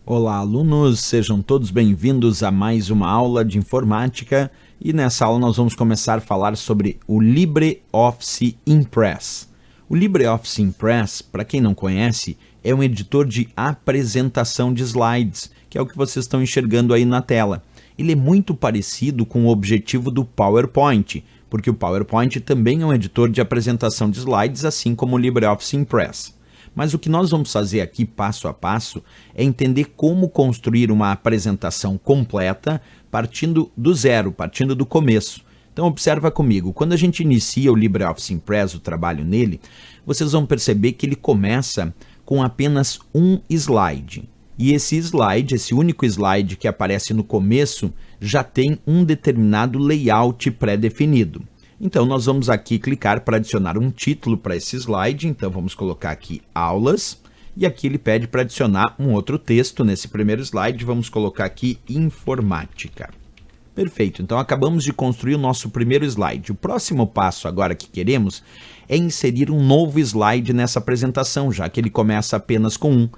Olá, alunos! Sejam todos bem-vindos a mais uma aula de informática e nessa aula nós vamos começar a falar sobre o LibreOffice Impress. O LibreOffice Impress, para quem não conhece, é um editor de apresentação de slides, que é o que vocês estão enxergando aí na tela. Ele é muito parecido com o objetivo do PowerPoint, porque o PowerPoint também é um editor de apresentação de slides, assim como o LibreOffice Impress. Mas o que nós vamos fazer aqui, passo a passo, é entender como construir uma apresentação completa partindo do zero, partindo do começo. Então observa comigo, quando a gente inicia o LibreOffice Impress, o trabalho nele, vocês vão perceber que ele começa com apenas um slide. E esse slide, esse único slide que aparece no começo, já tem um determinado layout pré-definido. Então, nós vamos aqui clicar para adicionar um título para esse slide. Então, vamos colocar aqui aulas. E aqui ele pede para adicionar um outro texto nesse primeiro slide. Vamos colocar aqui informática. Perfeito. Então, acabamos de construir o nosso primeiro slide. O próximo passo agora que queremos é inserir um novo slide nessa apresentação, já que ele começa apenas com um.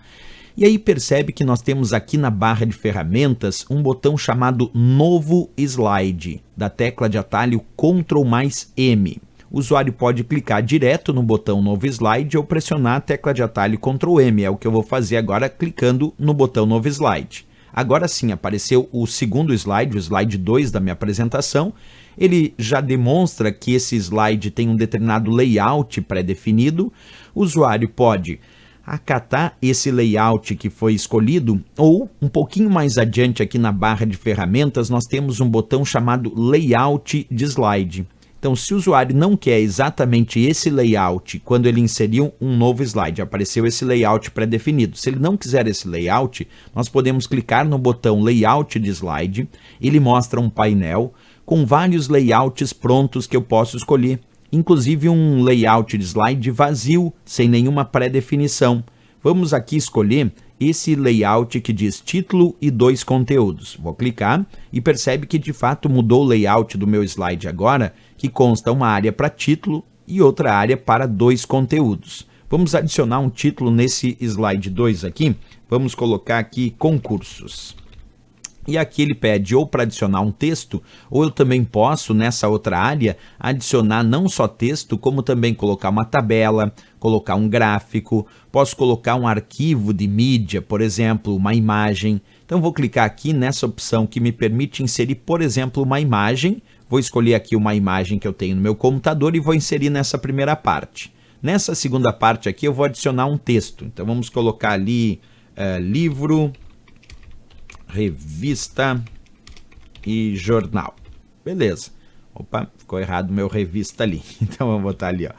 E aí percebe que nós temos aqui na barra de ferramentas um botão chamado Novo Slide, da tecla de atalho Ctrl+M. O usuário pode clicar direto no botão Novo Slide ou pressionar a tecla de atalho Ctrl+M, é o que eu vou fazer agora clicando no botão Novo Slide. Agora sim, apareceu o segundo slide, o slide 2 da minha apresentação. Ele já demonstra que esse slide tem um determinado layout pré-definido. O usuário pode acatar esse layout que foi escolhido, ou um pouquinho mais adiante aqui na barra de ferramentas, nós temos um botão chamado Layout de Slide. Então, se o usuário não quer exatamente esse layout, quando ele inseriu um novo slide, apareceu esse layout pré-definido. Se ele não quiser esse layout, nós podemos clicar no botão Layout de Slide, ele mostra um painel com vários layouts prontos que eu posso escolher. Inclusive um layout de slide vazio, sem nenhuma pré-definição. Vamos aqui escolher esse layout que diz título e 2 conteúdos. Vou clicar e percebe que de fato mudou o layout do meu slide agora, que consta uma área para título e outra área para 2 conteúdos. Vamos adicionar um título nesse slide 2 aqui. Vamos colocar aqui concursos. E aqui ele pede ou para adicionar um texto, ou eu também posso, nessa outra área, adicionar não só texto, como também colocar uma tabela, colocar um gráfico, posso colocar um arquivo de mídia, por exemplo, uma imagem. Então vou clicar aqui nessa opção que me permite inserir, por exemplo, uma imagem. Vou escolher aqui uma imagem que eu tenho no meu computador e vou inserir nessa primeira parte. Nessa segunda parte aqui eu vou adicionar um texto. Então vamos colocar ali livro, revista e jornal. Beleza. Opa, ficou errado meu revista ali. Então vamos botar ali, ó.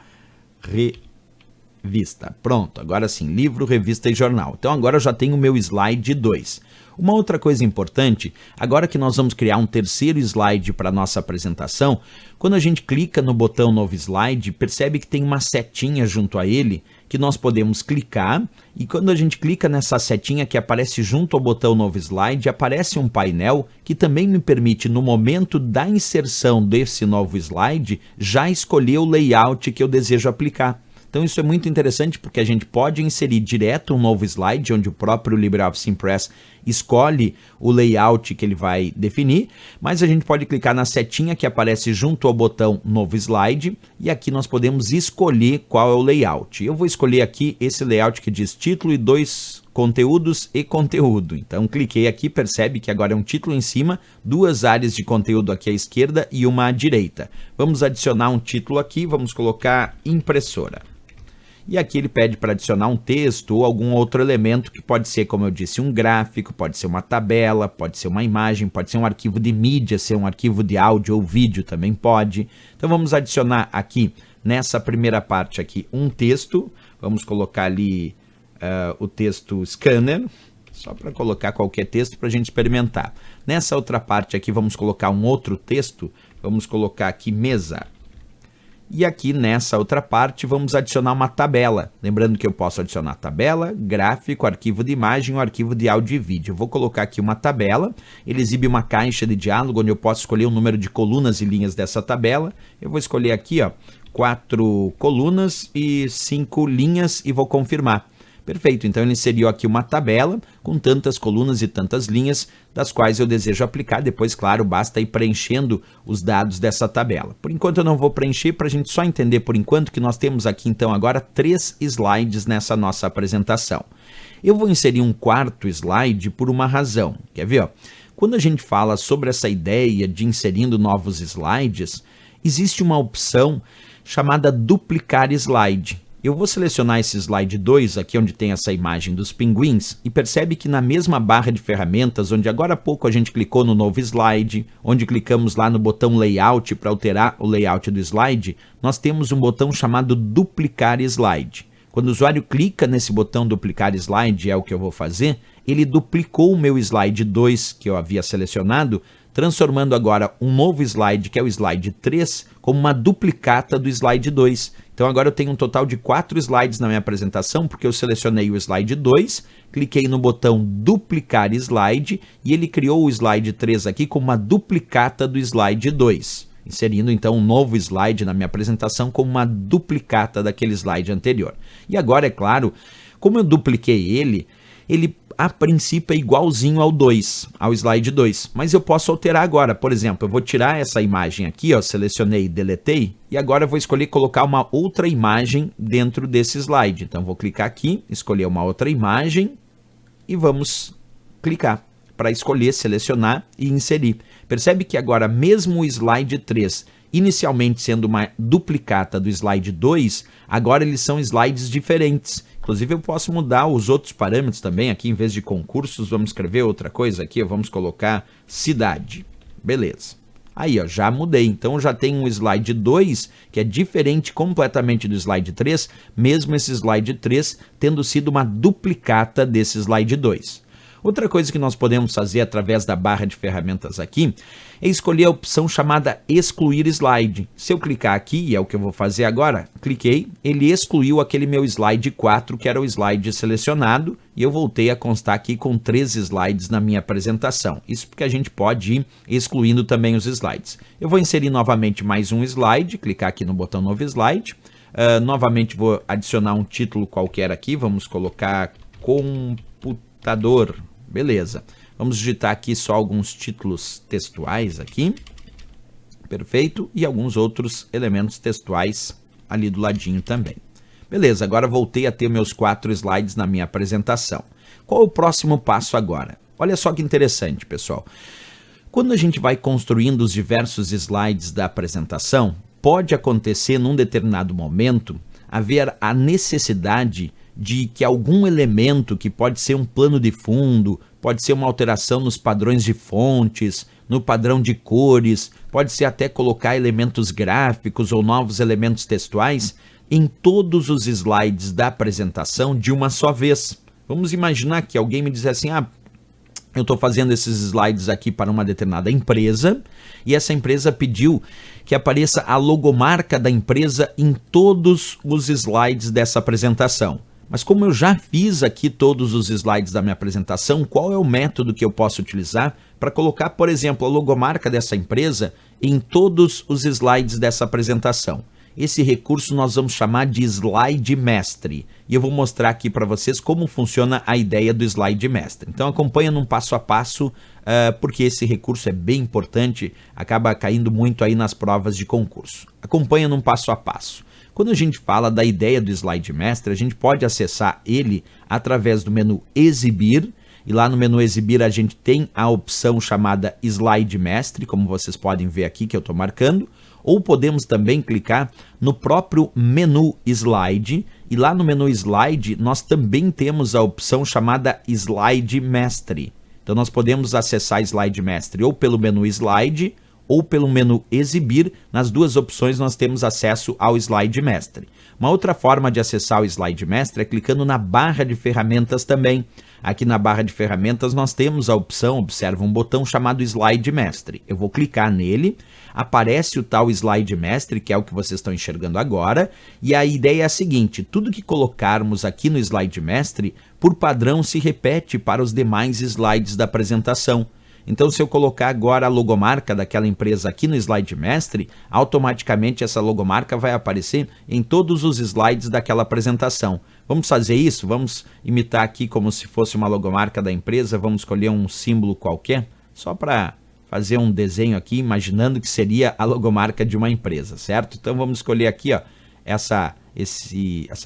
Revista. Pronto, agora sim, livro, revista e jornal. Então agora eu já tenho o meu slide 2. Uma outra coisa importante, agora que nós vamos criar um terceiro slide para a nossa apresentação, quando a gente clica no botão Novo Slide, percebe que tem uma setinha junto a ele, que nós podemos clicar, e quando a gente clica nessa setinha que aparece junto ao botão Novo Slide, aparece um painel que também me permite, no momento da inserção desse novo slide, já escolher o layout que eu desejo aplicar. Então isso é muito interessante porque a gente pode inserir direto um novo slide, onde o próprio LibreOffice Impress escolhe o layout que ele vai definir, mas a gente pode clicar na setinha que aparece junto ao botão Novo Slide, e aqui nós podemos escolher qual é o layout. Eu vou escolher aqui esse layout que diz título e 2 conteúdos e conteúdo. Então cliquei aqui, percebe que agora é um título em cima, 2 áreas de conteúdo aqui à esquerda e uma à direita. Vamos adicionar um título aqui, vamos colocar impressora. E aqui ele pede para adicionar um texto ou algum outro elemento que pode ser, como eu disse, um gráfico, pode ser uma tabela, pode ser uma imagem, pode ser um arquivo de mídia, ser um arquivo de áudio ou vídeo também pode. Então vamos adicionar aqui, nessa primeira parte aqui, um texto. Vamos colocar ali o texto scanner, só para colocar qualquer texto para a gente experimentar. Nessa outra parte aqui vamos colocar um outro texto, vamos colocar aqui mesa. E aqui nessa outra parte vamos adicionar uma tabela. Lembrando que eu posso adicionar tabela, gráfico, arquivo de imagem ou arquivo de áudio e vídeo. Eu vou colocar aqui uma tabela, ele exibe uma caixa de diálogo onde eu posso escolher o número de colunas e linhas dessa tabela. Eu vou escolher aqui, ó, 4 colunas e 5 linhas e vou confirmar. Perfeito, então ele inseriu aqui uma tabela com tantas colunas e tantas linhas, das quais eu desejo aplicar. Depois, claro, basta ir preenchendo os dados dessa tabela. Por enquanto eu não vou preencher, para a gente só entender por enquanto que nós temos aqui então agora 3 slides nessa nossa apresentação. Eu vou inserir um quarto slide por uma razão, quer ver? Ó? Quando a gente fala sobre essa ideia de inserindo novos slides, existe uma opção chamada duplicar slide. Eu vou selecionar esse slide 2, aqui onde tem essa imagem dos pinguins, e percebe que na mesma barra de ferramentas, onde agora há pouco a gente clicou no novo slide, onde clicamos lá no botão layout para alterar o layout do slide, nós temos um botão chamado duplicar slide. Quando o usuário clica nesse botão duplicar slide, é o que eu vou fazer, ele duplicou o meu slide 2 que eu havia selecionado, transformando agora um novo slide, que é o slide 3, como uma duplicata do slide 2. Então agora eu tenho um total de 4 slides na minha apresentação, porque eu selecionei o slide 2, cliquei no botão duplicar slide e ele criou o slide 3 aqui como uma duplicata do slide 2, inserindo então um novo slide na minha apresentação como uma duplicata daquele slide anterior. E agora, é claro, como eu dupliquei ele a princípio é igualzinho ao slide 2, mas eu posso alterar agora. Por exemplo, eu vou tirar essa imagem aqui, ó, selecionei e deletei, e agora eu vou escolher colocar uma outra imagem dentro desse slide. Então vou clicar aqui, escolher uma outra imagem e vamos clicar para escolher, selecionar e inserir. Percebe que agora mesmo o slide 3, inicialmente sendo uma duplicata do slide 2, agora eles são slides diferentes. Inclusive eu posso mudar os outros parâmetros também, aqui em vez de concursos, vamos escrever outra coisa aqui, vamos colocar cidade. Beleza. Aí, ó, já mudei. Então já tem um slide 2 que é diferente completamente do slide 3, mesmo esse slide 3 tendo sido uma duplicata desse slide 2. Outra coisa que nós podemos fazer através da barra de ferramentas aqui é escolher a opção chamada excluir slide. Se eu clicar aqui, e é o que eu vou fazer agora, cliquei, ele excluiu aquele meu slide 4, que era o slide selecionado, e eu voltei a constar aqui com 3 slides na minha apresentação. Isso porque a gente pode ir excluindo também os slides. Eu vou inserir novamente mais um slide, clicar aqui no botão novo slide. Novamente vou adicionar um título qualquer aqui, vamos colocar computador. Beleza, vamos digitar aqui só alguns títulos textuais aqui, perfeito, e alguns outros elementos textuais ali do ladinho também. Beleza, agora voltei a ter meus 4 slides na minha apresentação. Qual é o próximo passo agora? Olha só que interessante, pessoal. Quando a gente vai construindo os diversos slides da apresentação, pode acontecer num determinado momento haver a necessidade de que algum elemento, que pode ser um plano de fundo, pode ser uma alteração nos padrões de fontes, no padrão de cores, pode ser até colocar elementos gráficos ou novos elementos textuais em todos os slides da apresentação de uma só vez. Vamos imaginar que alguém me diz assim, eu estou fazendo esses slides aqui para uma determinada empresa e essa empresa pediu que apareça a logomarca da empresa em todos os slides dessa apresentação. Mas como eu já fiz aqui todos os slides da minha apresentação, qual é o método que eu posso utilizar para colocar, por exemplo, a logomarca dessa empresa em todos os slides dessa apresentação? Esse recurso nós vamos chamar de slide mestre. E eu vou mostrar aqui para vocês como funciona a ideia do slide mestre. Então acompanha num passo a passo, porque esse recurso é bem importante, acaba caindo muito aí nas provas de concurso. Acompanha num passo a passo. Quando a gente fala da ideia do slide mestre, a gente pode acessar ele através do menu exibir, e lá no menu exibir a gente tem a opção chamada slide mestre, como vocês podem ver aqui que eu estou marcando, ou podemos também clicar no próprio menu slide, e lá no menu slide nós também temos a opção chamada slide mestre. Então nós podemos acessar slide mestre ou pelo menu slide, ou pelo menu exibir. Nas duas opções nós temos acesso ao slide mestre. Uma outra forma de acessar o slide mestre é clicando na barra de ferramentas também. Aqui na barra de ferramentas nós temos a opção, observa um botão chamado slide mestre. Eu vou clicar nele, aparece o tal slide mestre, que é o que vocês estão enxergando agora, e a ideia é a seguinte, tudo que colocarmos aqui no slide mestre, por padrão se repete para os demais slides da apresentação. Então, se eu colocar agora a logomarca daquela empresa aqui no slide mestre, automaticamente essa logomarca vai aparecer em todos os slides daquela apresentação. Vamos fazer isso? Vamos imitar aqui como se fosse uma logomarca da empresa, vamos escolher um símbolo qualquer, só para fazer um desenho aqui, imaginando que seria a logomarca de uma empresa, certo? Então vamos escolher aqui, ó, essa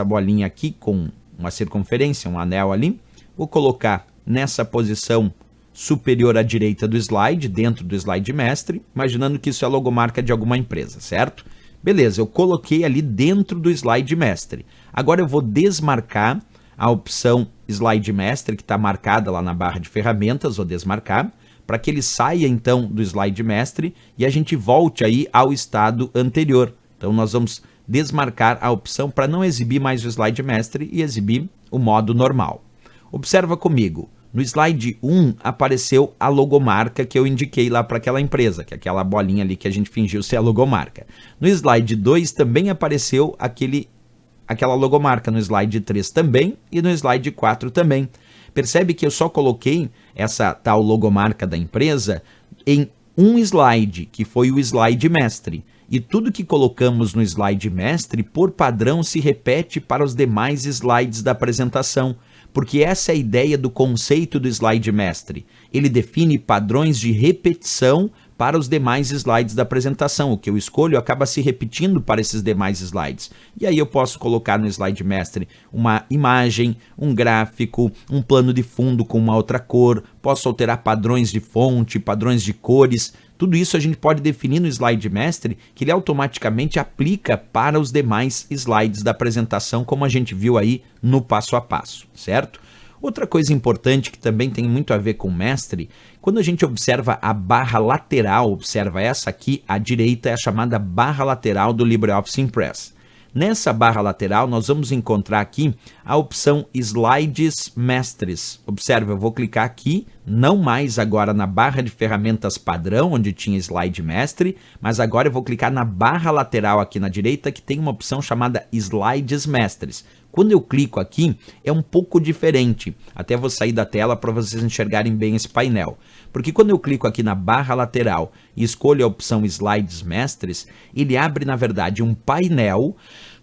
bolinha aqui com uma circunferência, um anel ali. Vou colocar nessa posição superior à direita do slide, dentro do slide mestre, imaginando que isso é a logomarca de alguma empresa, certo? Beleza, eu coloquei ali dentro do slide mestre. Agora eu vou desmarcar a opção slide mestre, que está marcada lá na barra de ferramentas, vou desmarcar, para que ele saia então do slide mestre e a gente volte aí ao estado anterior. Então nós vamos desmarcar a opção para não exibir mais o slide mestre e exibir o modo normal. Observa comigo, no slide 1 apareceu a logomarca que eu indiquei lá para aquela empresa, que é aquela bolinha ali que a gente fingiu ser a logomarca. No slide 2 também apareceu aquela logomarca, no slide 3 também e no slide 4 também. Percebe que eu só coloquei essa tal logomarca da empresa em um slide, que foi o slide mestre. E tudo que colocamos no slide mestre, por padrão, se repete para os demais slides da apresentação, porque essa é a ideia do conceito do slide mestre. Ele define padrões de repetição para os demais slides da apresentação. O que eu escolho acaba se repetindo para esses demais slides. E aí eu posso colocar no slide mestre uma imagem, um gráfico, um plano de fundo com uma outra cor, posso alterar padrões de fonte, padrões de cores. Tudo isso a gente pode definir no slide mestre, que ele automaticamente aplica para os demais slides da apresentação, como a gente viu aí no passo a passo, certo? Outra coisa importante que também tem muito a ver com o mestre, quando a gente observa a barra lateral, observa essa aqui à direita, é a chamada barra lateral do LibreOffice Impress. Nessa barra lateral, nós vamos encontrar aqui a opção Slides Mestres. Observe, eu vou clicar aqui, não mais agora na barra de ferramentas padrão, onde tinha Slide Mestre, mas agora eu vou clicar na barra lateral aqui na direita, que tem uma opção chamada Slides Mestres. Quando eu clico aqui, é um pouco diferente. Até vou sair da tela para vocês enxergarem bem esse painel. Porque quando eu clico aqui na barra lateral e escolho a opção Slides Mestres, ele abre, na verdade, um painel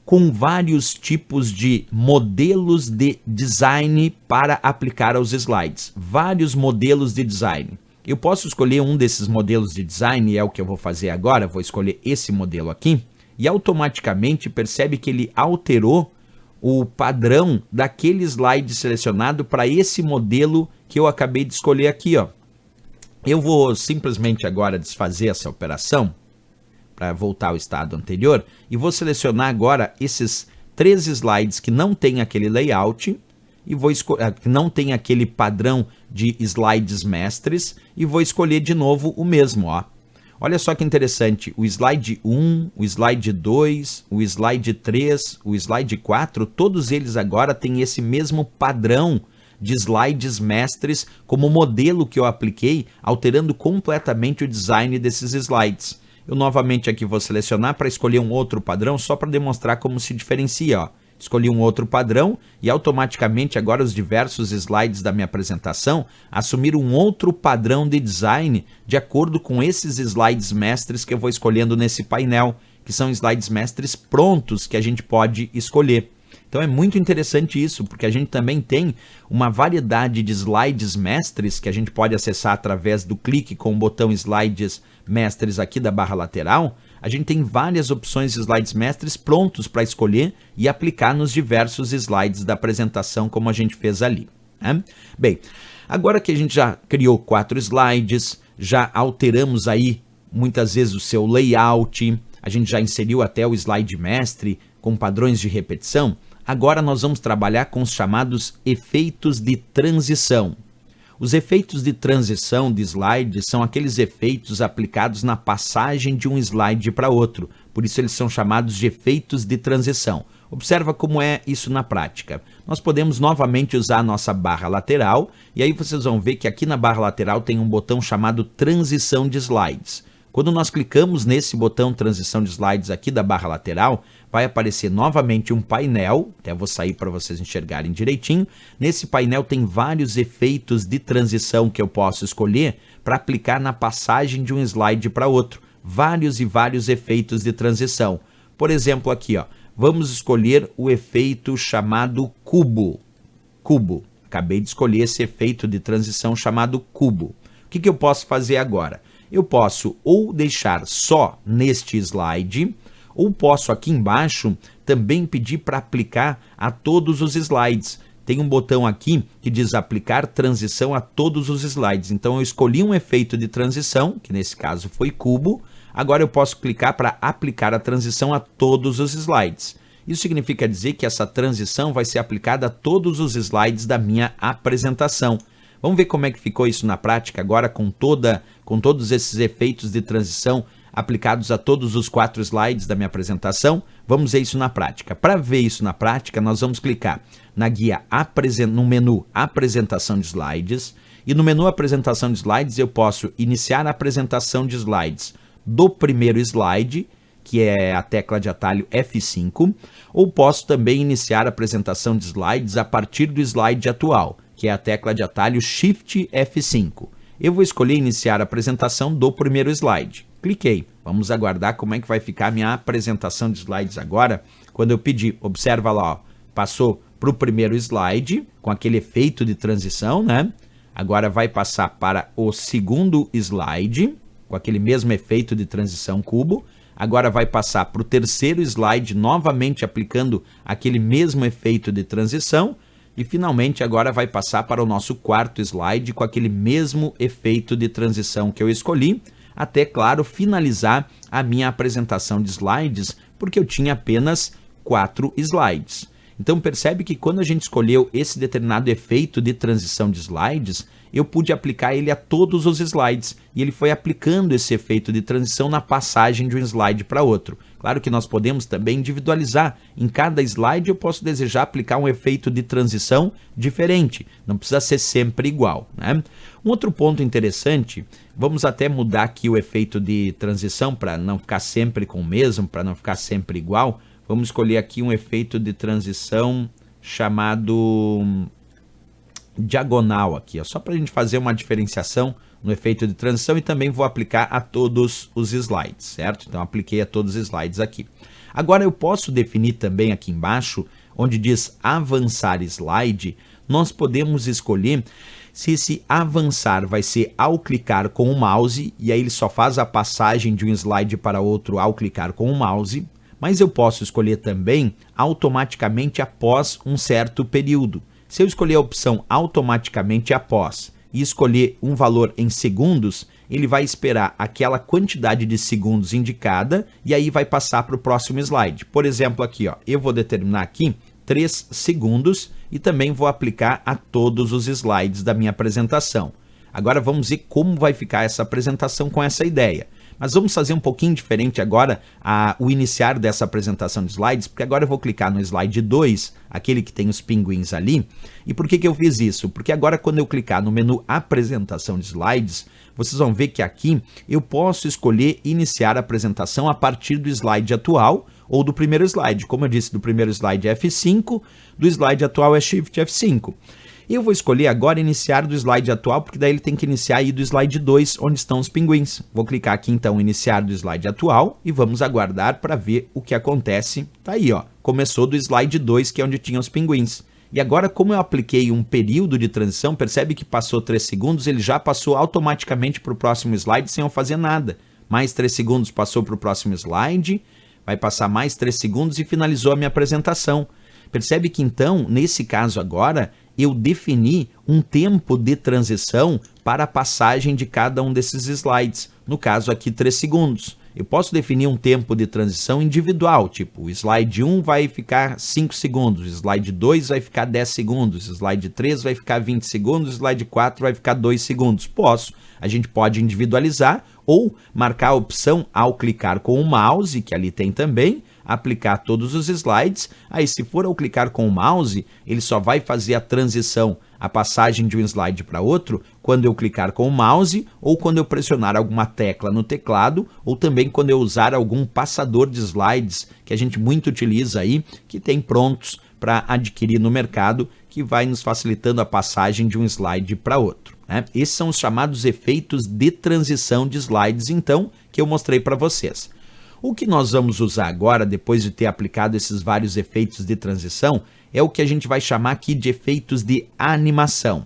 com vários tipos de modelos de design para aplicar aos slides. Vários modelos de design. Eu posso escolher um desses modelos de design, e é o que eu vou fazer agora. Vou escolher esse modelo aqui. E automaticamente percebe que ele alterou o padrão daquele slide selecionado para esse modelo que eu acabei de escolher aqui, ó. Eu vou simplesmente agora desfazer essa operação para voltar ao estado anterior e vou selecionar agora esses 3 slides que não tem aquele layout e que não tem aquele padrão de slides mestres e vou escolher de novo o mesmo, ó. Olha só que interessante, o slide 1, o slide 2, o slide 3, o slide 4, todos eles agora têm esse mesmo padrão de slides mestres como modelo que eu apliquei, alterando completamente o design desses slides. Eu novamente aqui vou selecionar para escolher um outro padrão, só para demonstrar como se diferencia, ó. Escolhi um outro padrão e automaticamente agora os diversos slides da minha apresentação assumiram um outro padrão de design de acordo com esses slides mestres que eu vou escolhendo nesse painel, que são slides mestres prontos que a gente pode escolher. Então é muito interessante isso, porque a gente também tem uma variedade de slides mestres que a gente pode acessar através do clique com o botão Slides Mestres aqui da barra lateral. A gente tem várias opções de slides mestres prontos para escolher e aplicar nos diversos slides da apresentação, como a gente fez ali, né? Bem, agora que a gente já criou 4 slides, já alteramos aí muitas vezes o seu layout, a gente já inseriu até o slide mestre com padrões de repetição, agora nós vamos trabalhar com os chamados efeitos de transição. Os efeitos de transição de slides são aqueles efeitos aplicados na passagem de um slide para outro. Por isso eles são chamados de efeitos de transição. Observa como é isso na prática. Nós podemos novamente usar a nossa barra lateral, e aí vocês vão ver que aqui na barra lateral tem um botão chamado transição de slides. Quando nós clicamos nesse botão transição de slides aqui da barra lateral, vai aparecer novamente um painel, até vou sair para vocês enxergarem direitinho. Nesse painel tem vários efeitos de transição que eu posso escolher para aplicar na passagem de um slide para outro. Vários e vários efeitos de transição. Por exemplo aqui, ó, vamos escolher o efeito chamado cubo. Cubo. Acabei de escolher esse efeito de transição chamado cubo. O que eu posso fazer agora? Eu posso ou deixar só neste slide, ou posso aqui embaixo também pedir para aplicar a todos os slides. Tem um botão aqui que diz aplicar transição a todos os slides. Então eu escolhi um efeito de transição, que nesse caso foi cubo. Agora eu posso clicar para aplicar a transição a todos os slides. Isso significa dizer que essa transição vai ser aplicada a todos os slides da minha apresentação. Vamos ver como é que ficou isso na prática agora com todos esses efeitos de transição aplicados a todos os 4 slides da minha apresentação. Vamos ver isso na prática. Para ver isso na prática, nós vamos clicar na guia no menu Apresentação de Slides. E no menu Apresentação de Slides eu posso iniciar a apresentação de slides do primeiro slide, que é a tecla de atalho F5, ou posso também iniciar a apresentação de slides a partir do slide atual, que é a tecla de atalho Shift F5. Eu vou escolher iniciar a apresentação do primeiro slide. Cliquei. Vamos aguardar como é que vai ficar a minha apresentação de slides agora, quando eu pedir. Observa lá, ó, passou para o primeiro slide, com aquele efeito de transição, né? Agora vai passar para o segundo slide, com aquele mesmo efeito de transição cubo. Agora vai passar para o terceiro slide, novamente aplicando aquele mesmo efeito de transição. E finalmente agora vai passar para o nosso quarto slide com aquele mesmo efeito de transição que eu escolhi, até, claro, finalizar a minha apresentação de slides, porque eu tinha apenas 4 slides. Então percebe que quando a gente escolheu esse determinado efeito de transição de slides, eu pude aplicar ele a todos os slides, e ele foi aplicando esse efeito de transição na passagem de um slide para outro. Claro que nós podemos também individualizar. Em cada slide eu posso desejar aplicar um efeito de transição diferente. Não precisa ser sempre igual, né? Um outro ponto interessante, vamos até mudar aqui o efeito de transição para não ficar sempre com o mesmo, para não ficar sempre igual. Vamos escolher aqui um efeito de transição chamado diagonal aqui, ó, só para a gente fazer uma diferenciação no efeito de transição, e também vou aplicar a todos os slides, certo? Então apliquei a todos os slides aqui. Agora eu posso definir também aqui embaixo, onde diz avançar slide, nós podemos escolher se esse avançar vai ser ao clicar com o mouse, e aí ele só faz a passagem de um slide para outro ao clicar com o mouse, mas eu posso escolher também automaticamente após um certo período. Se eu escolher a opção automaticamente após e escolher um valor em segundos, ele vai esperar aquela quantidade de segundos indicada e aí vai passar para o próximo slide. Por exemplo, aqui, ó, eu vou determinar aqui 3 segundos e também vou aplicar a todos os slides da minha apresentação. Agora vamos ver como vai ficar essa apresentação com essa ideia. Mas vamos fazer um pouquinho diferente agora o iniciar dessa apresentação de slides, porque agora eu vou clicar no slide 2, aquele que tem os pinguins ali. E por que eu fiz isso? Porque agora quando eu clicar no menu apresentação de slides, vocês vão ver que aqui eu posso escolher iniciar a apresentação a partir do slide atual ou do primeiro slide. Como eu disse, do primeiro slide é F5, do slide atual é Shift F5. Eu vou escolher agora iniciar do slide atual, porque daí ele tem que iniciar aí do slide 2, onde estão os pinguins. Vou clicar aqui então em iniciar do slide atual e vamos aguardar para ver o que acontece. Tá aí, ó, começou do slide 2, que é onde tinham os pinguins. E agora, como eu apliquei um período de transição, percebe que passou 3 segundos, ele já passou automaticamente para o próximo slide sem eu fazer nada. Mais 3 segundos passou para o próximo slide, vai passar mais 3 segundos e finalizou a minha apresentação. Percebe que então, nesse caso agora, eu defini um tempo de transição para a passagem de cada um desses slides. No caso aqui, 3 segundos. Eu posso definir um tempo de transição individual, tipo, o slide 1 vai ficar 5 segundos, o slide 2 vai ficar 10 segundos, o slide 3 vai ficar 20 segundos, o slide 4 vai ficar 2 segundos. Posso. A gente pode individualizar ou marcar a opção ao clicar com o mouse, que ali tem também, aplicar todos os slides. Aí se for ao clicar com o mouse, ele só vai fazer a transição, a passagem de um slide para outro, quando eu clicar com o mouse ou quando eu pressionar alguma tecla no teclado, ou também quando eu usar algum passador de slides, que a gente muito utiliza aí, que tem prontos para adquirir no mercado, que vai nos facilitando a passagem de um slide para outro, né? Esses são os chamados efeitos de transição de slides, então, que eu mostrei para vocês. O que nós vamos usar agora, depois de ter aplicado esses vários efeitos de transição, é o que a gente vai chamar aqui de efeitos de animação.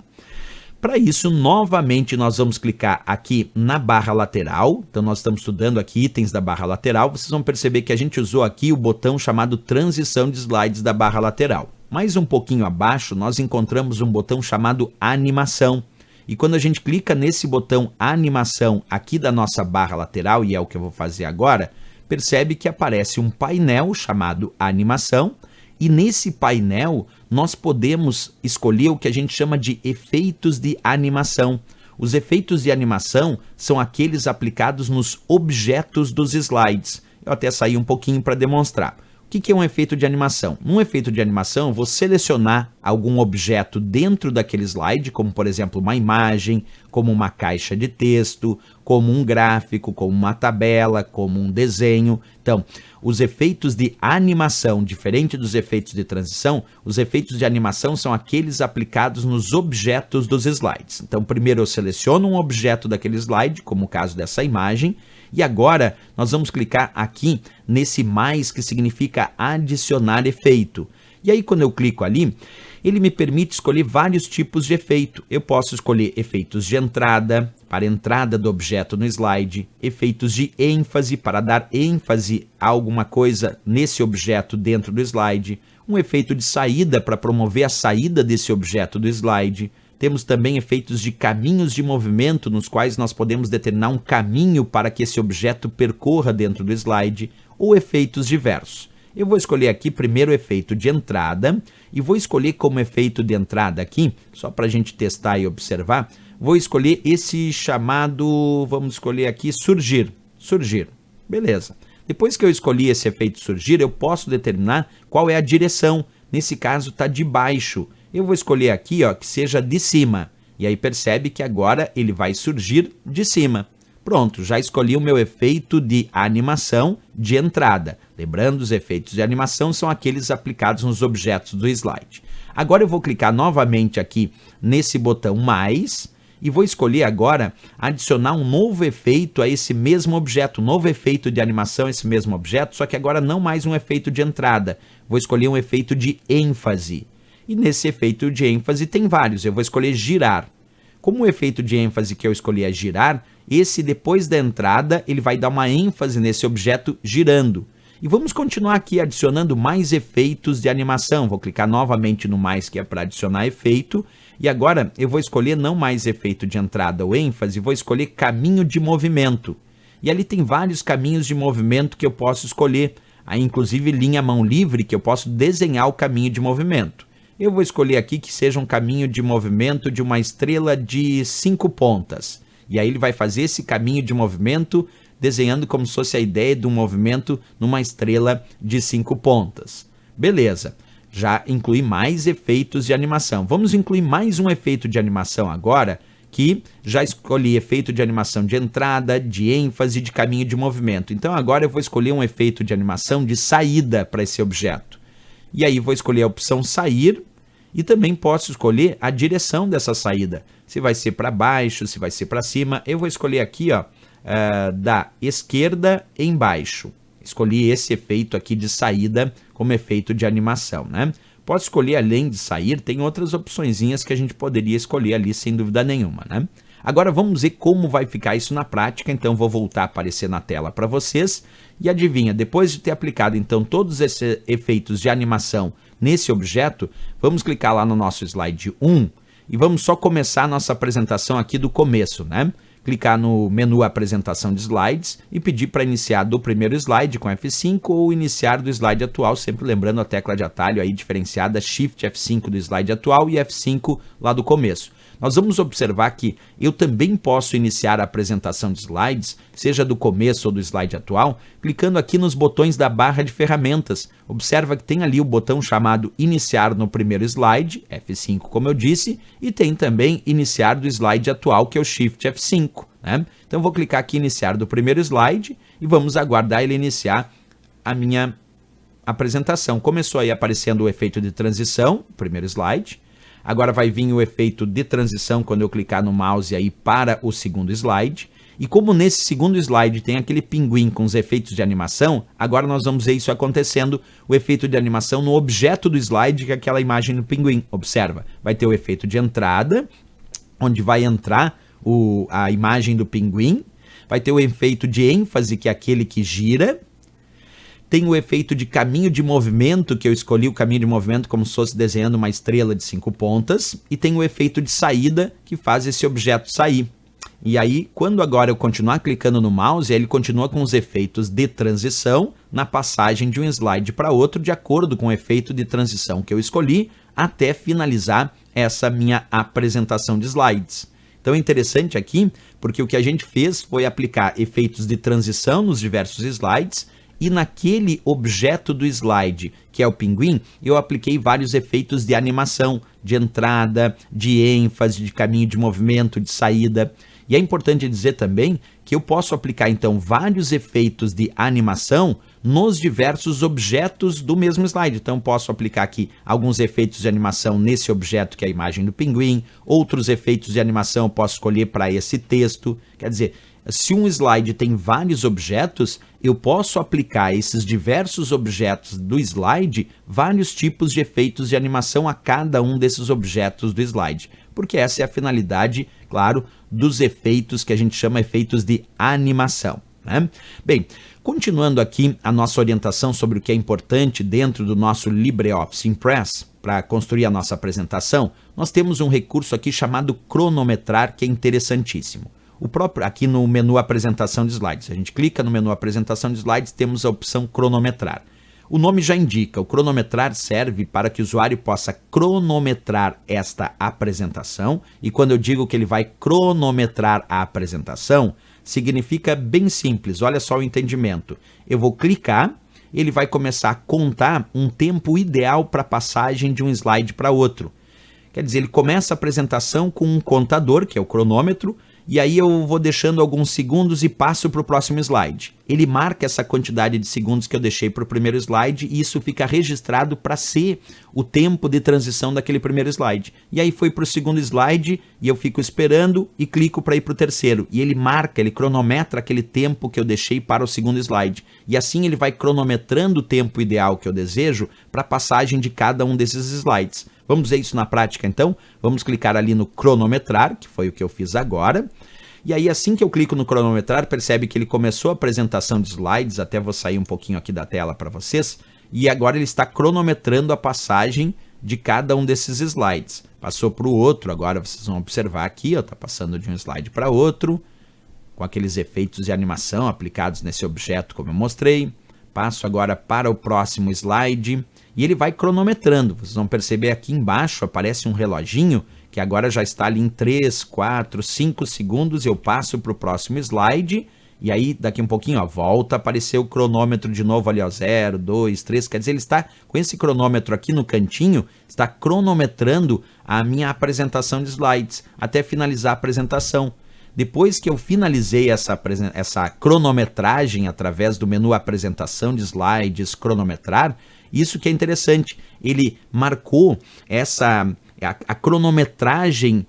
Para isso, novamente, nós vamos clicar aqui na barra lateral. Então, nós estamos estudando aqui itens da barra lateral. Vocês vão perceber que a gente usou aqui o botão chamado transição de slides da barra lateral. Mais um pouquinho abaixo, nós encontramos um botão chamado animação. E quando a gente clica nesse botão animação aqui da nossa barra lateral, e é o que eu vou fazer agora, percebe que aparece um painel chamado animação. E nesse painel, nós podemos escolher o que a gente chama de efeitos de animação. Os efeitos de animação são aqueles aplicados nos objetos dos slides. Eu até saí um pouquinho para demonstrar. O que é um efeito de animação? Um efeito de animação, eu vou selecionar algum objeto dentro daquele slide, como por exemplo uma imagem, como uma caixa de texto, como um gráfico, como uma tabela, como um desenho. Então, os efeitos de animação, diferente dos efeitos de transição, os efeitos de animação são aqueles aplicados nos objetos dos slides. Então, primeiro eu seleciono um objeto daquele slide, como o caso dessa imagem, e agora nós vamos clicar aqui nesse mais, que significa adicionar efeito. E aí quando eu clico ali, ele me permite escolher vários tipos de efeito. Eu posso escolher efeitos de entrada, para a entrada do objeto no slide, efeitos de ênfase, para dar ênfase a alguma coisa nesse objeto dentro do slide, um efeito de saída, para promover a saída desse objeto do slide. Temos também efeitos de caminhos de movimento, nos quais nós podemos determinar um caminho para que esse objeto percorra dentro do slide, ou efeitos diversos. Eu vou escolher aqui primeiro o efeito de entrada, e vou escolher como efeito de entrada aqui, só para a gente testar e observar, vou escolher esse chamado, vamos escolher aqui, surgir. Surgir. Beleza. Depois que eu escolhi esse efeito surgir, eu posso determinar qual é a direção. Nesse caso está de baixo. Eu vou escolher aqui, ó, que seja de cima. E aí percebe que agora ele vai surgir de cima. Pronto, já escolhi o meu efeito de animação de entrada. Lembrando, os efeitos de animação são aqueles aplicados nos objetos do slide. Agora eu vou clicar novamente aqui nesse botão mais e vou escolher agora adicionar um novo efeito a esse mesmo objeto, um novo efeito de animação a esse mesmo objeto, só que agora não mais um efeito de entrada. Vou escolher um efeito de ênfase. E nesse efeito de ênfase tem vários, eu vou escolher girar. Como o efeito de ênfase que eu escolhi é girar, esse depois da entrada ele vai dar uma ênfase nesse objeto girando. E vamos continuar aqui adicionando mais efeitos de animação. Vou clicar novamente no mais, que é para adicionar efeito. E agora eu vou escolher não mais efeito de entrada ou ênfase, vou escolher caminho de movimento. E ali tem vários caminhos de movimento que eu posso escolher. Aí inclusive linha mão livre, que eu posso desenhar o caminho de movimento. Eu vou escolher aqui que seja um caminho de movimento de uma estrela de 5 pontas. E aí ele vai fazer esse caminho de movimento desenhando como se fosse a ideia de um movimento numa estrela de 5 pontas. Beleza, já incluí mais efeitos de animação. Vamos incluir mais um efeito de animação agora, que já escolhi efeito de animação de entrada, de ênfase, de caminho de movimento. Então agora eu vou escolher um efeito de animação de saída para esse objeto. E aí vou escolher a opção sair e também posso escolher a direção dessa saída. Se vai ser para baixo, se vai ser para cima. Eu vou escolher aqui, ó, da esquerda em baixo. Escolhi esse efeito aqui de saída como efeito de animação, né? Posso escolher além de sair, tem outras opçõezinhas que a gente poderia escolher ali sem dúvida nenhuma, né? Agora vamos ver como vai ficar isso na prática, então vou voltar a aparecer na tela para vocês. E adivinha, depois de ter aplicado então todos esses efeitos de animação nesse objeto, vamos clicar lá no nosso slide 1 e vamos só começar a nossa apresentação aqui do começo, né? Clicar no menu apresentação de slides e pedir para iniciar do primeiro slide com F5 ou iniciar do slide atual, sempre lembrando a tecla de atalho aí diferenciada Shift F5 do slide atual e F5 lá do começo. nós vamos observar que eu também posso iniciar a apresentação de slides, seja do começo ou do slide atual, clicando aqui nos botões da barra de ferramentas. Observa que tem ali o botão chamado Iniciar no primeiro slide, F5 como eu disse, e tem também Iniciar do slide atual, que é o Shift F5. Né? Então vou clicar aqui em Iniciar do primeiro slide e vamos aguardar ele iniciar a minha apresentação. Começou aí aparecendo o efeito de transição, primeiro slide. Agora vai vir o efeito de transição quando eu clicar no mouse aí para o segundo slide. E como nesse segundo slide tem aquele pinguim com os efeitos de animação, agora nós vamos ver isso acontecendo, o efeito de animação no objeto do slide, que é aquela imagem do pinguim. Observa, vai ter o efeito de entrada, onde vai entrar a imagem do pinguim. Vai ter o efeito de ênfase, que é aquele que gira. Tem o efeito de caminho de movimento, que eu escolhi o caminho de movimento como se fosse desenhando uma estrela de 5 pontas. E tem o efeito de saída, que faz esse objeto sair. E aí, quando agora eu continuar clicando no mouse, ele continua com os efeitos de transição na passagem de um slide para outro, de acordo com o efeito de transição que eu escolhi, até finalizar essa minha apresentação de slides. Então é interessante aqui, porque o que a gente fez foi aplicar efeitos de transição nos diversos slides, e naquele objeto do slide, que é o pinguim, eu apliquei vários efeitos de animação, de entrada, de ênfase, de caminho de movimento, de saída. E é importante dizer também que eu posso aplicar, então, vários efeitos de animação nos diversos objetos do mesmo slide. Então, posso aplicar aqui alguns efeitos de animação nesse objeto, que é a imagem do pinguim. Outros efeitos de animação eu posso escolher para esse texto. Quer dizer, se um slide tem vários objetos, eu posso aplicar a esses diversos objetos do slide vários tipos de efeitos de animação a cada um desses objetos do slide. Porque essa é a finalidade, claro, dos efeitos que a gente chama efeitos de animação. Né? Bem, continuando aqui a nossa orientação sobre o que é importante dentro do nosso LibreOffice Impress, para construir a nossa apresentação, nós temos um recurso aqui chamado cronometrar, que é interessantíssimo. O próprio, aqui no menu apresentação de slides, a gente clica no menu apresentação de slides, temos a opção cronometrar. O nome já indica, o cronometrar serve para que o usuário possa cronometrar esta apresentação, e quando eu digo que ele vai cronometrar a apresentação, significa bem simples, olha só o entendimento. Eu vou clicar, ele vai começar a contar um tempo ideal para a passagem de um slide para outro. Quer dizer, ele começa a apresentação com um contador, que é o cronômetro, e aí eu vou deixando alguns segundos e passo para o próximo slide. Ele marca essa quantidade de segundos que eu deixei para o primeiro slide e isso fica registrado para ser o tempo de transição daquele primeiro slide. E aí foi para o segundo slide e eu fico esperando e clico para ir para o terceiro. E ele marca, ele cronometra aquele tempo que eu deixei para o segundo slide. E assim ele vai cronometrando o tempo ideal que eu desejo para a passagem de cada um desses slides. Vamos ver isso na prática então? Vamos clicar ali no cronometrar, que foi o que eu fiz agora. E aí assim que eu clico no cronometrar, percebe que ele começou a apresentação de slides, até vou sair um pouquinho aqui da tela para vocês, e agora ele está cronometrando a passagem de cada um desses slides. Passou para o outro, agora vocês vão observar aqui, está passando de um slide para outro, com aqueles efeitos de animação aplicados nesse objeto como eu mostrei. Passo agora para o próximo slide e ele vai cronometrando. Vocês vão perceber aqui embaixo aparece um reloginho que agora já está ali em 3, 4, 5 segundos. Eu passo para o próximo slide e aí daqui um pouquinho volta a aparecer o cronômetro de novo ali, 0, 2, 3. Quer dizer, ele está com esse cronômetro aqui no cantinho, está cronometrando a minha apresentação de slides até finalizar a apresentação. Depois que eu finalizei essa cronometragem através do menu apresentação de slides, cronometrar, isso que é interessante, ele marcou a cronometragem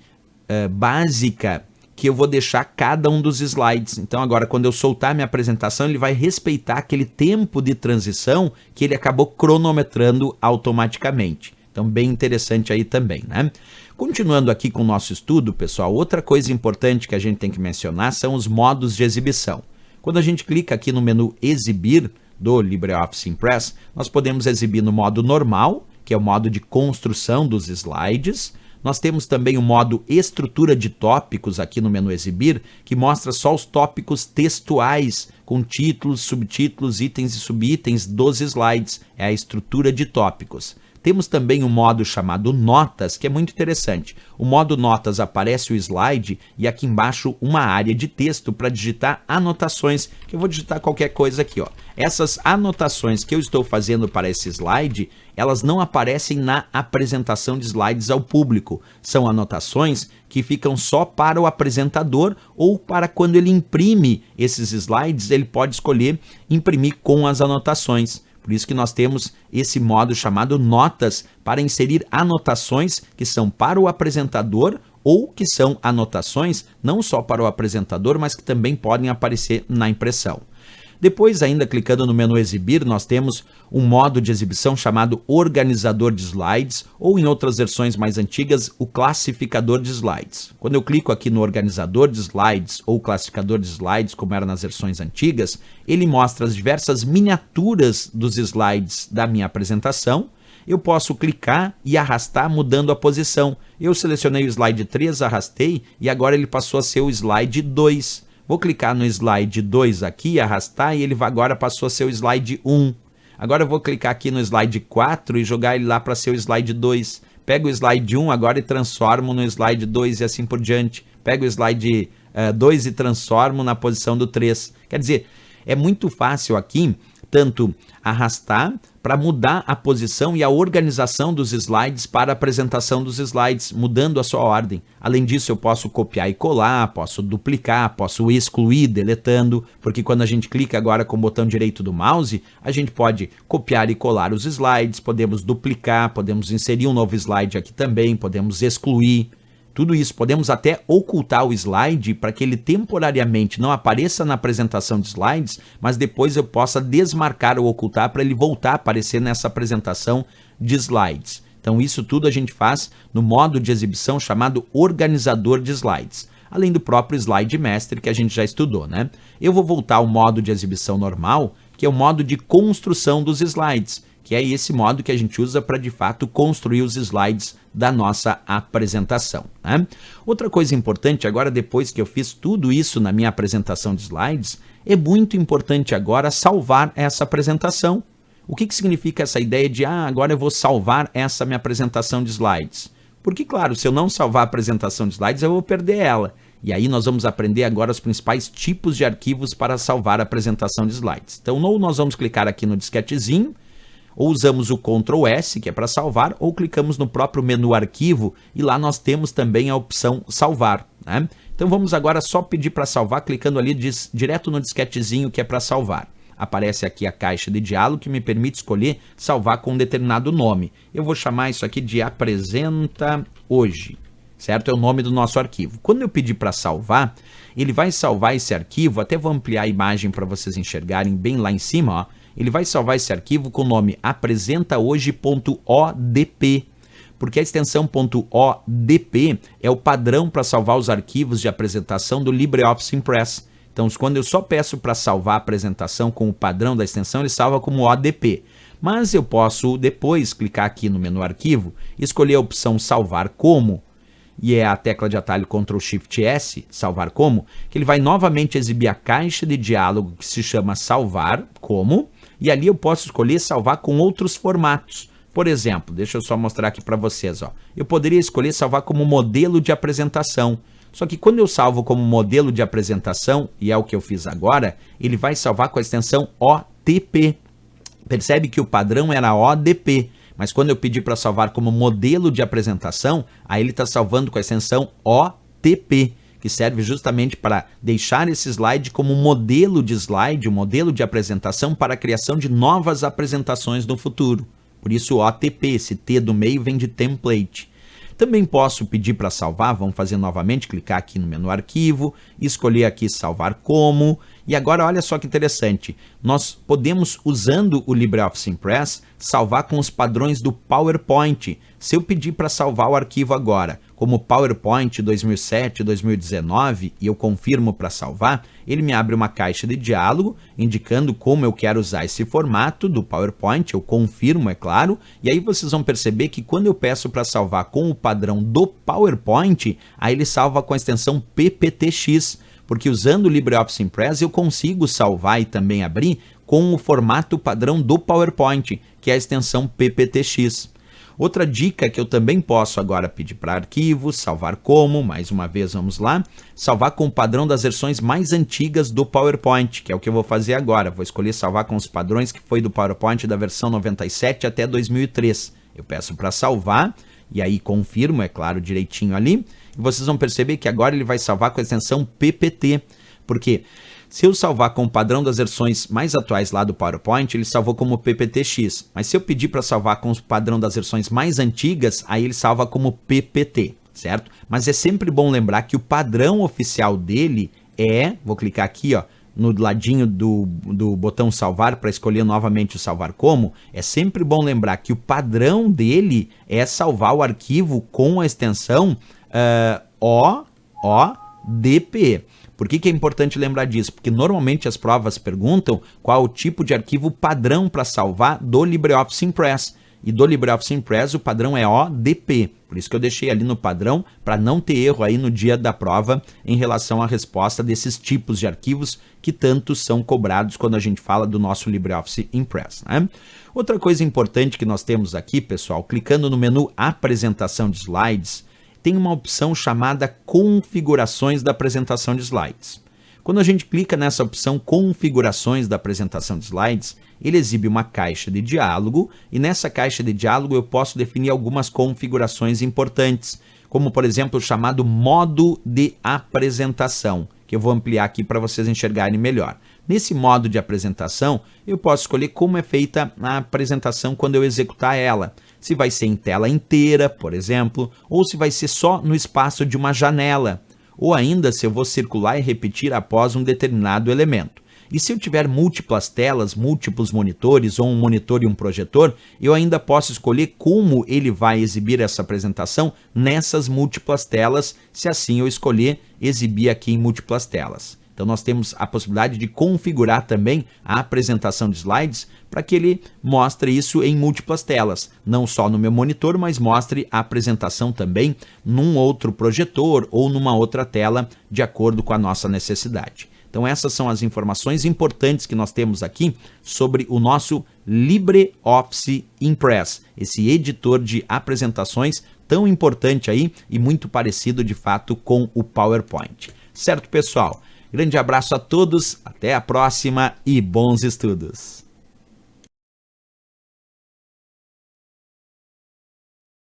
básica que eu vou deixar cada um dos slides. Então agora quando eu soltar minha apresentação, ele vai respeitar aquele tempo de transição que ele acabou cronometrando automaticamente. Então bem interessante aí também, né? Continuando aqui com o nosso estudo, pessoal, outra coisa importante que a gente tem que mencionar são os modos de exibição. Quando a gente clica aqui no menu Exibir do LibreOffice Impress, nós podemos exibir no modo normal, que é o modo de construção dos slides. Nós temos também o modo Estrutura de Tópicos aqui no menu Exibir, que mostra só os tópicos textuais, com títulos, subtítulos, itens e subitens dos slides. É a estrutura de tópicos. Temos também um modo chamado Notas, que é muito interessante. O modo Notas aparece o slide e aqui embaixo uma área de texto para digitar anotações, que eu vou digitar qualquer coisa aqui, ó. Essas anotações que eu estou fazendo para esse slide, elas não aparecem na apresentação de slides ao público. São anotações que ficam só para o apresentador ou para quando ele imprime esses slides, ele pode escolher imprimir com as anotações. Por isso que nós temos esse modo chamado Notas para inserir anotações que são para o apresentador ou que são anotações não só para o apresentador, mas que também podem aparecer na impressão. Depois, ainda clicando no menu Exibir, nós temos um modo de exibição chamado Organizador de Slides, ou em outras versões mais antigas, o Classificador de Slides. Quando eu clico aqui no Organizador de Slides, ou Classificador de Slides, como era nas versões antigas, ele mostra as diversas miniaturas dos slides da minha apresentação. Eu posso clicar e arrastar mudando a posição. Eu selecionei o slide 3, arrastei, e agora ele passou a ser o slide 2. Vou clicar no slide 2 aqui, arrastar, e ele agora passou a ser o slide 1. Agora eu vou clicar aqui no slide 4 e jogar ele lá para ser o slide 2. Pego o slide 1 agora e transformo no slide 2 e assim por diante. Pego o slide 2 e transformo na posição do 3. Quer dizer, é muito fácil aqui tanto arrastar para mudar a posição e a organização dos slides para a apresentação dos slides, mudando a sua ordem. Além disso, eu posso copiar e colar, posso duplicar, posso excluir, deletando, porque quando a gente clica agora com o botão direito do mouse, a gente pode copiar e colar os slides, podemos duplicar, podemos inserir um novo slide aqui também, podemos excluir. Tudo isso, podemos até ocultar o slide para que ele temporariamente não apareça na apresentação de slides, mas depois eu possa desmarcar ou ocultar para ele voltar a aparecer nessa apresentação de slides. Então isso tudo a gente faz no modo de exibição chamado Organizador de Slides, além do próprio Slide Master que a gente já estudou, né? Eu vou voltar ao modo de exibição normal, que é o modo de construção dos slides, que é esse modo que a gente usa para, de fato, construir os slides da nossa apresentação, né? Outra coisa importante agora, depois que eu fiz tudo isso na minha apresentação de slides, é muito importante agora salvar essa apresentação. O que significa essa ideia de, agora eu vou salvar essa minha apresentação de slides? Porque, claro, se eu não salvar a apresentação de slides, eu vou perder ela. E aí nós vamos aprender agora os principais tipos de arquivos para salvar a apresentação de slides. Então, ou nós vamos clicar aqui no disquetezinho, ou usamos o Ctrl S, que é para salvar, ou clicamos no próprio menu Arquivo, e lá nós temos também a opção Salvar, né? Então vamos agora só pedir para salvar, clicando ali direto no disquetezinho que é para salvar. Aparece aqui a caixa de diálogo que me permite escolher salvar com um determinado nome. Eu vou chamar isso aqui de Apresenta Hoje, certo? É o nome do nosso arquivo. Quando eu pedir para salvar, ele vai salvar esse arquivo, até vou ampliar a imagem para vocês enxergarem bem lá em cima, ó. Ele vai salvar esse arquivo com o nome apresentahoje.odp, porque a extensão .odp é o padrão para salvar os arquivos de apresentação do LibreOffice Impress. Então, quando eu só peço para salvar a apresentação com o padrão da extensão, ele salva como ODP. Mas eu posso depois clicar aqui no menu Arquivo, escolher a opção Salvar Como, e é a tecla de atalho Ctrl Shift S, salvar como, que ele vai novamente exibir a caixa de diálogo que se chama Salvar Como, e ali eu posso escolher salvar com outros formatos. Por exemplo, deixa eu só mostrar aqui para vocês, ó. Eu poderia escolher salvar como modelo de apresentação. Só que quando eu salvo como modelo de apresentação, e é o que eu fiz agora, ele vai salvar com a extensão OTP. Percebe que o padrão era ODP, mas quando eu pedir para salvar como modelo de apresentação, aí ele está salvando com a extensão OTP, que serve justamente para deixar esse slide como um modelo de slide, um modelo de apresentação para a criação de novas apresentações no futuro. Por isso o OTP, esse T do meio vem de template. Também posso pedir para salvar, vamos fazer novamente, clicar aqui no menu Arquivo, escolher aqui Salvar Como, e agora olha só que interessante, nós podemos, usando o LibreOffice Impress, salvar com os padrões do PowerPoint. Se eu pedir para salvar o arquivo agora, como PowerPoint 2007, 2019, e eu confirmo para salvar, ele me abre uma caixa de diálogo, indicando como eu quero usar esse formato do PowerPoint, eu confirmo, é claro, e aí vocês vão perceber que quando eu peço para salvar com o padrão do PowerPoint, aí ele salva com a extensão PPTX, porque usando o LibreOffice Impress eu consigo salvar e também abrir com o formato padrão do PowerPoint, que é a extensão PPTX. Outra dica que eu também posso agora pedir para arquivo, salvar como, mais uma vez vamos lá, salvar com o padrão das versões mais antigas do PowerPoint, que é o que eu vou fazer agora. Vou escolher salvar com os padrões que foi do PowerPoint da versão 97 até 2003. Eu peço para salvar e aí confirmo, é claro, direitinho ali. E vocês vão perceber que agora ele vai salvar com a extensão PPT, porque se eu salvar com o padrão das versões mais atuais lá do PowerPoint, ele salvou como PPTX. Mas se eu pedir para salvar com o padrão das versões mais antigas, aí ele salva como PPT, certo? Mas é sempre bom lembrar que o padrão oficial dele vou clicar aqui, ó, no ladinho do botão salvar para escolher novamente o salvar como, é sempre bom lembrar que o padrão dele é salvar o arquivo com a extensão ODP. Por que é importante lembrar disso? Porque normalmente as provas perguntam qual o tipo de arquivo padrão para salvar do LibreOffice Impress. E do LibreOffice Impress o padrão é ODP. Por isso que eu deixei ali no padrão para não ter erro aí no dia da prova em relação à resposta desses tipos de arquivos que tanto são cobrados quando a gente fala do nosso LibreOffice Impress, né? Outra coisa importante que nós temos aqui, pessoal, clicando no menu Apresentação de Slides, tem uma opção chamada Configurações da apresentação de slides. Quando a gente clica nessa opção Configurações da apresentação de slides, ele exibe uma caixa de diálogo e nessa caixa de diálogo eu posso definir algumas configurações importantes, como por exemplo o chamado modo de apresentação, que eu vou ampliar aqui para vocês enxergarem melhor. Nesse modo de apresentação, eu posso escolher como é feita a apresentação quando eu executar ela. Se vai ser em tela inteira, por exemplo, ou se vai ser só no espaço de uma janela, ou ainda se eu vou circular e repetir após um determinado elemento. E se eu tiver múltiplas telas, múltiplos monitores, ou um monitor e um projetor, eu ainda posso escolher como ele vai exibir essa apresentação nessas múltiplas telas, se assim eu escolher exibir aqui em múltiplas telas. Então nós temos a possibilidade de configurar também a apresentação de slides para que ele mostre isso em múltiplas telas, não só no meu monitor, mas mostre a apresentação também num outro projetor ou numa outra tela, de acordo com a nossa necessidade. Então essas são as informações importantes que nós temos aqui sobre o nosso LibreOffice Impress, esse editor de apresentações tão importante aí e muito parecido de fato com o PowerPoint. Certo, pessoal? Grande abraço a todos, até a próxima e bons estudos!